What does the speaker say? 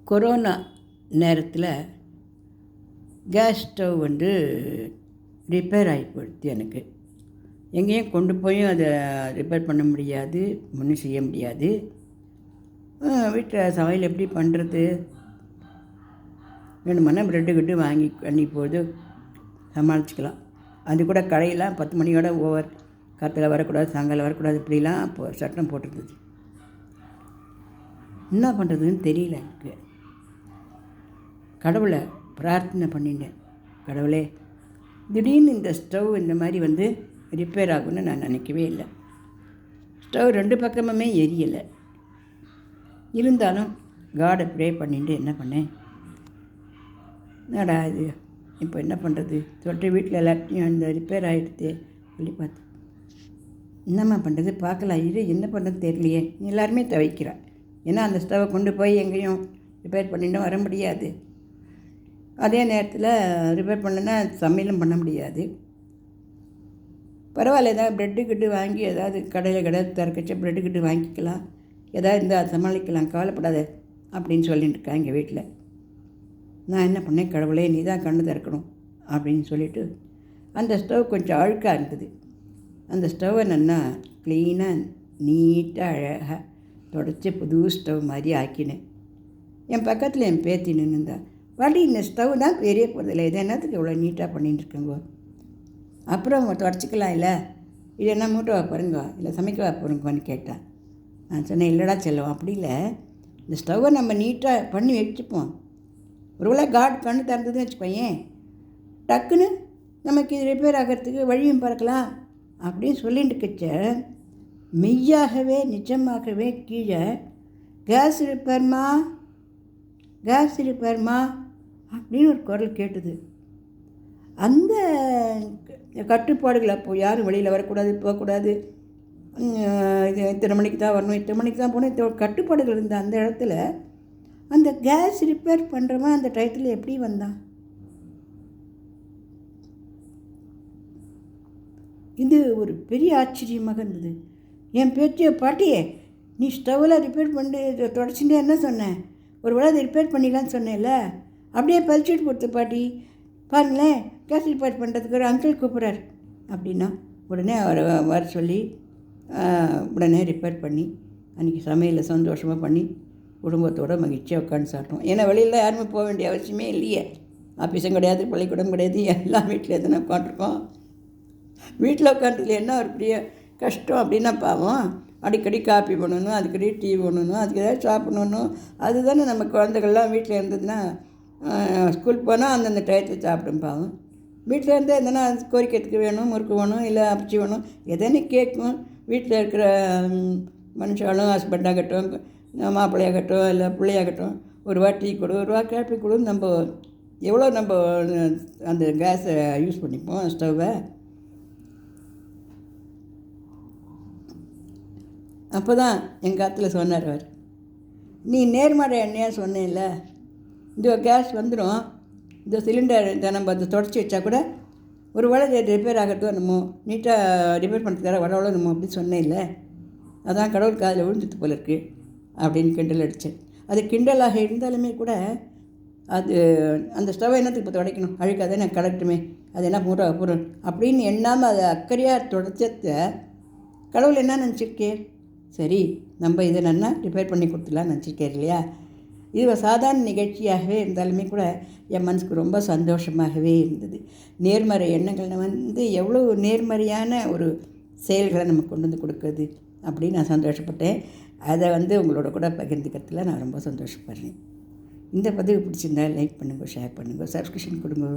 Corona நேரத்தில் gas stove repair ஆகி போயிடுது. எனக்கு எங்கேயும் கொண்டு போயும் அதை ரிப்பேர் பண்ண முடியாது, ஒன்றும் செய்ய முடியாது. வீட்டில் சமையல் எப்படி பண்ணுறது? வேணுமானா ப்ரெட்டு வாங்கி போது சமாளிச்சுக்கலாம். அது கூட கடையெல்லாம் 10 மணியோட ஓவர், காற்றுல வரக்கூடாது, சாயங்காலம் வரக்கூடாது, இப்படிலாம் இப்போ சட்டம் போட்டிருந்தது. என்ன பண்ணுறதுன்னு தெரியல. எனக்கு கடவுளை பிரார்த்தனை பண்ணிட்டேன். கடவுளே, திடீர்னு இந்த ஸ்டவ் இந்த மாதிரி ரிப்பேர் ஆகும்னு நான் நினைக்கவே இல்லை. ஸ்டவ் 2 பக்கமுமே எரியலை. இருந்தாலும் காடை ப்ரே பண்ணிட்டு என்ன பண்ணேன், என்னடா இது இப்போ என்ன பண்ணுறது சொல்லிட்டு வீட்டில் எல்லாத்தையும் அந்த ரிப்பேர் ஆகிடுது சொல்லி பார்த்தேன். என்னம்மா பண்ணுறது பார்க்கலாம், இது என்ன பண்ணுறது தெரியலையே. எல்லாருமே தவிக்கிறா. ஏன்னா அந்த ஸ்டவ்வை கொண்டு போய் எங்கேயும் ரிப்பேர் பண்ணிட்டு வர முடியாது. அதே நேரத்தில் ரிப்பேர் பண்ணலன்னா சமையலும் பண்ண முடியாது. பரவாயில்ல, ஏதாவது ப்ரெட்டு வாங்கி ஏதாவது கடையில் திறக்கச்ச ப்ரெட்டு வாங்கிக்கலாம், ஏதாவது இருந்தால் சமாளிக்கலாம், கவலைப்படாத அப்படின்னு சொல்லிட்டு இருக்கேன் எங்கள் வீட்டில். நான் என்ன பண்ணேன், கடவுளே நீ தான் கண்ணு திறக்கணும் அப்படின்னு சொல்லிவிட்டு அந்த ஸ்டவ் கொஞ்சம் அழுக்காக இருந்தது. அந்த ஸ்டவ்வை நல்லா க்ளீனாக நீட்டாக அழகாக தொடச்சி புது ஸ்டவ் மாதிரி ஆக்கினேன். என் பக்கத்தில் என் பேத்தி நின்றுந்தா, வாடி இந்த ஸ்டவ் தான் பெரிய போகிறதில்ல, இது என்னத்துக்கு இவ்வளோ நீட்டாக பண்ணிட்டு இருக்கோங்க, அப்புறம் தொடச்சிக்கலாம், இல்லை இது என்ன மூட்டை பாருங்க, இல்லை சமைக்க போகிறோங்கன்னு கேட்டான். நான் சொன்னேன், இல்லைடா செல்லும், அப்படி இல்லை, இந்த ஸ்டவ்வை நம்ம நீட்டாக பண்ணி வச்சுப்போம். ஒருவேளை காட் கண்ணு திறந்ததுன்னு வச்சுக்கோயேன், டக்குன்னு நமக்கு இது ரிப்பேர் ஆகிறதுக்கு வழியும் பார்க்கலாம் அப்படின்னு சொல்லிட்டு இருக்கச்ச மெய்யாகவே நிஜமாகவே கீழே கேஸ் ரிப்பேர்மா அப்படின்னு ஒரு குரல் கேட்டுது. அந்த கட்டுப்பாடுகள் அப்போது யாரும் வெளியில் வரக்கூடாது, போகக்கூடாது, இது இத்தனை மணிக்கு தான் வரணும், இத்தனை மணிக்கு தான் போகணும், இத்தனை கட்டுப்பாடுகள் இருந்த அந்த இடத்துல அந்த கேஸ் ரிப்பேர் பண்ணுறவன் அந்த டயத்தில் எப்படி வந்தான்? இது ஒரு பெரிய ஆச்சரியமாக இருந்தது. என் பேத்திய, பாட்டியே நீ ஸ்டவ்வில் ரிப்பேர் பண்ணி தொடச்சுட்டே என்ன சொன்னேன், ஒரு வேளை அதை ரிப்பேர் பண்ணிடலான்னு சொன்னேன்ல, அப்படியே பறிச்சுட்டு கொடுத்து பாட்டி, பாருங்களேன் கேஸ் ரிப்பேர் பண்ணுறதுக்கு ஒரு அங்கிள் கூப்பிட்றாரு அப்படின்னா உடனே அவரை வர சொல்லி உடனே ரிப்பேர் பண்ணி அன்றைக்கி சமையலில் சந்தோஷமாக பண்ணி குடும்பத்தோடு மகிழ்ச்சியாக உட்காந்து சாப்பிட்டோம். ஏன்னா வெளியில் யாருமே போக வேண்டிய அவசியமே இல்லையே. ஆஃபீஸும் கிடையாது, பள்ளிக்கூடம் கிடையாது, எல்லாம் வீட்டில் எதுனா உட்காந்துருக்கோம். வீட்டில் உட்காந்துல என்ன ஒரு பெரிய கஷ்டம் அப்படின்னா பாவம், அடிக்கடி காப்பி பண்ணணும், அடிக்கடி டீ பண்ணணும், அதுக்கு ஏதாவது சாப்பிடணும். அதுதானே நம்ம குழந்தைகள்லாம் வீட்டில் இருந்ததுன்னா ஸ்கூல் போனால் அந்தந்த டயத்தில் சாப்பிடும். பாவம் வீட்டில் இருந்தால் எதனா கோரிக்கிறதுக்கு வேணும், முறுக்கு வேணும், இல்லை அப்பிச்சி வேணும், எதனே கேட்கும். வீட்டில் இருக்கிற மனுஷாலும் ஹஸ்பண்டாகட்டும், மாப்பிள்ளையாகட்டும், இல்லை பிள்ளையாகட்டும், ஒரு ரூபா டீ கொடு, ஒரு ரூபா காப்பி கொடு, நம்ம எவ்வளோ நம்ம அந்த கேஸை யூஸ் பண்ணிப்போம் ஸ்டவ்வை. அப்போ தான் எங்கள் காத்துல சொன்னார் அவர், நீ நேர்மறை எண்ணெயாக சொன்னேன்ல, இந்த கேஸ் வந்துடும், இந்த சிலிண்டர் இதை நம்ம அதை தொடச்சி வச்சா கூட ஒரு வேளை ரிப்பேர் ஆகட்டும், என்னமோ நீட்டாக ரிப்பேர் பண்ணுறதுக்காக வடவளோ நம்ம அப்படி சொன்னேன் இல்லை, அதான் கடவுள் காதில் விழுந்துட்டு போல இருக்குது அப்படின்னு கிண்டல் அடித்தேன். அது கிண்டலாக இருந்தாலுமே கூட அது அந்த ஸ்டவ்வை என்னத்துக்கு இப்போ துடைக்கணும், அழுக்காதே நான் கலட்டுமே, அது என்ன மூட்டை பொருள் அப்படின்னு எண்ணாமல் அதை அக்கறையாக தொடச்சத கடவுள் என்ன நினச்சிருக்கே, சரி நம்ம இதை நல்லா ரிப்பேர் பண்ணி கொடுத்துடலான்னு நினச்சிருக்கார் இல்லையா. இது சாதாரண நிகழ்ச்சியாகவே இருந்தாலுமே கூட என் மனசுக்கு ரொம்ப சந்தோஷமாகவே இருந்தது. நேர்மறை எண்ணங்கள் எவ்வளோ நேர்மறையான ஒரு செயல்களை நமக்கு கொண்டு வந்து கொடுக்குறது அப்படின்னு நான் சந்தோஷப்பட்டேன். அதை உங்களோட கூட பகிர்ந்துக்கிறதுல நான் ரொம்ப சந்தோஷப்படுறேன். இந்த பதிவு பிடிச்சிருந்தா லைக் பண்ணுங்கள், ஷேர் பண்ணுங்கள், சப்ஸ்கிரிப்ஷன் கொடுங்க.